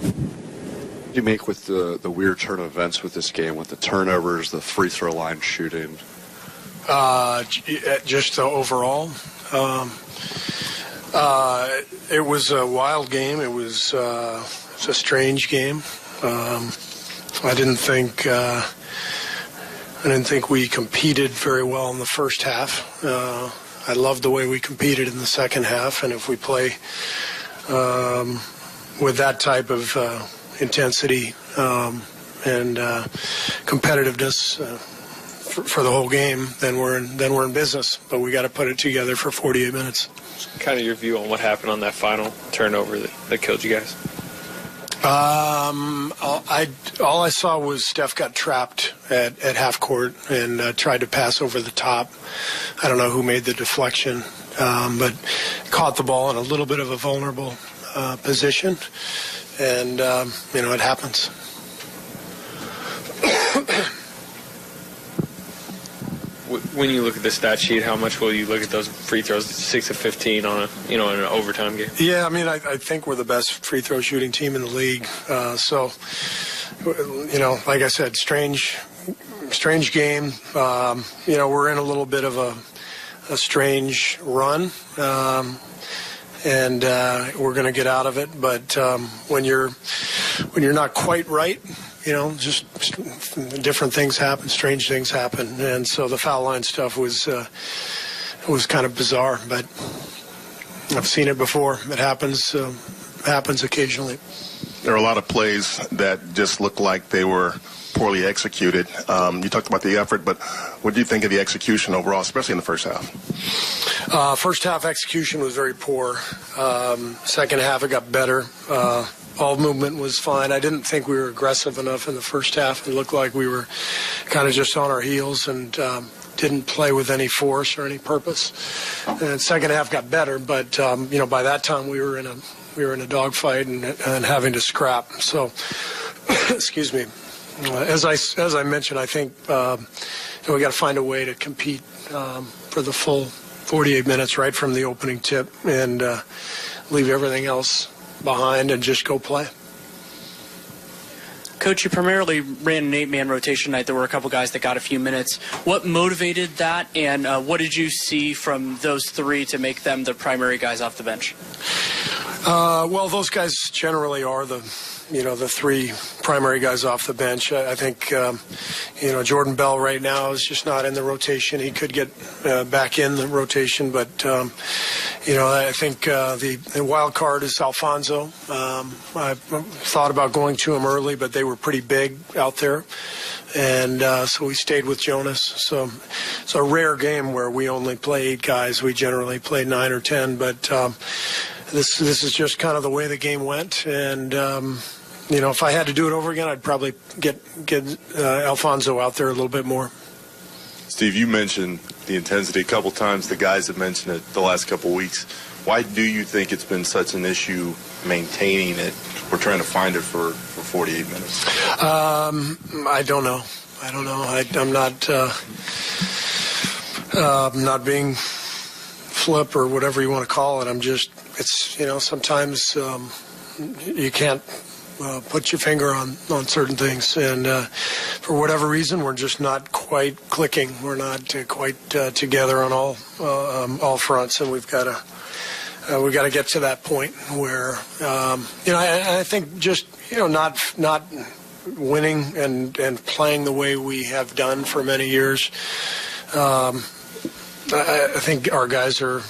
What do you make with the weird turn of events with this game, with the turnovers, the free throw line shooting? Just overall, it was a wild game. It was a strange game. I didn't think we competed very well in the first half. I loved the way we competed in the second half, and if we play with that type of intensity and competitiveness for the whole game, then we're in business. But we got to put it together for 48 minutes. Kind of your view on what happened on that final turnover that killed you guys? All I saw was Steph got trapped at half court and tried to pass over the top. I don't know who made the deflection, but caught the ball in a little bit of a vulnerable position, and it happens. When you look at the stat sheet, how much will you look at those free throws? 6 of 15 on in an overtime game. Yeah, I think we're the best free throw shooting team in the league. So, like I said, strange game. We're in a little bit of a strange run, and we're going to get out of it. But when you're not quite right, just different things happen, strange things happen, and so the foul line stuff was kind of bizarre. But I've seen it before. It happens occasionally. There are a lot of plays that just look like they were poorly executed. You talked about the effort, but what do you think of the execution overall, especially in the first half? First half execution was very poor. Second half it got better. Ball movement was fine. I didn't think we were aggressive enough in the first half. It looked like we were kind of just on our heels and didn't play with any force or any purpose. And second half got better, but by that time we were in a dogfight and having to scrap. So, excuse me. As I mentioned, I think we got to find a way to compete for the full 48 minutes right from the opening tip and leave everything else behind and just go play. Coach, you primarily ran an 8-man rotation tonight. There were a couple guys that got a few minutes. What motivated that, and what did you see from those three to make them the primary guys off the bench? Well, those guys generally are the three primary guys off the bench. I think, Jordan Bell right now is just not in the rotation. He could get back in the rotation, but, I think the wild card is Alfonso. I thought about going to him early, but they were pretty big out there, and so we stayed with Jonas. So it's a rare game where we only play 8 guys. We generally play 9 or 10, but this is just kind of the way the game went, and if I had to do it over again, I'd probably get Alfonso out there a little bit more. Steve, you mentioned the intensity a couple times. The guys have mentioned it the last couple weeks. Why do you think it's been such an issue maintaining it? We're trying to find it for 48 minutes. I don't know. I'm not being flip or whatever you want to call it. Sometimes you can't put your finger on certain things, and for whatever reason, we're just not quite clicking. We're not quite together on all fronts, and we've got to get to that point where I think just not winning and playing the way we have done for many years. I think our guys are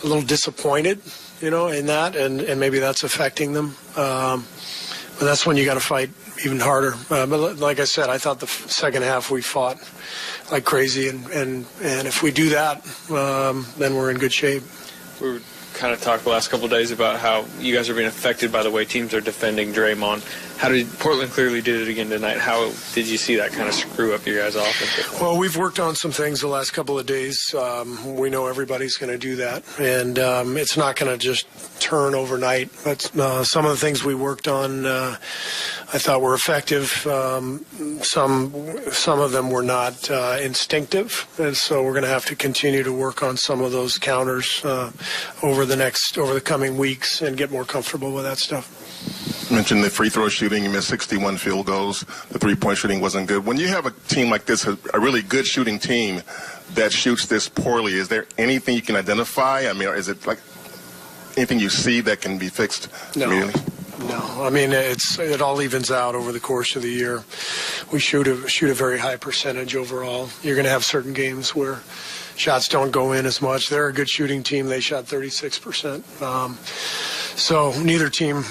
a little disappointed, in that, and maybe that's affecting them. But that's when you got to fight even harder. But like I said, I thought the second half we fought like crazy, and if we do that, then we're in good shape. We were kind of talked the last couple of days about how you guys are being affected by the way teams are defending Draymond. Portland clearly did it again tonight. How did you see that kind of screw up your guys' offense? Well, we've worked on some things the last couple of days. We know everybody's going to do that, and it's not going to just turn overnight. But some of the things we worked on, I thought were effective. Some of them were not instinctive, and so we're going to have to continue to work on some of those counters over the coming weeks and get more comfortable with that stuff. Mentioned the free throw shooting. You missed 61 field goals. The three-point shooting wasn't good. When you have a team like this, a really good shooting team that shoots this poorly, is there anything you can identify? I mean, is it like anything you see that can be fixed immediately? No, I mean it all evens out over the course of the year. We shoot a very high percentage overall. You're going to have certain games where shots don't go in as much. They're a good shooting team. They shot 36%. So neither team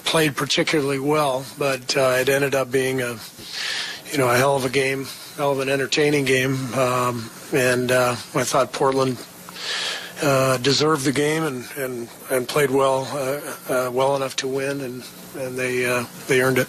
played particularly well, but it ended up being a hell of a game, hell of an entertaining game, and I thought Portland deserved the game and played well enough to win, and they earned it.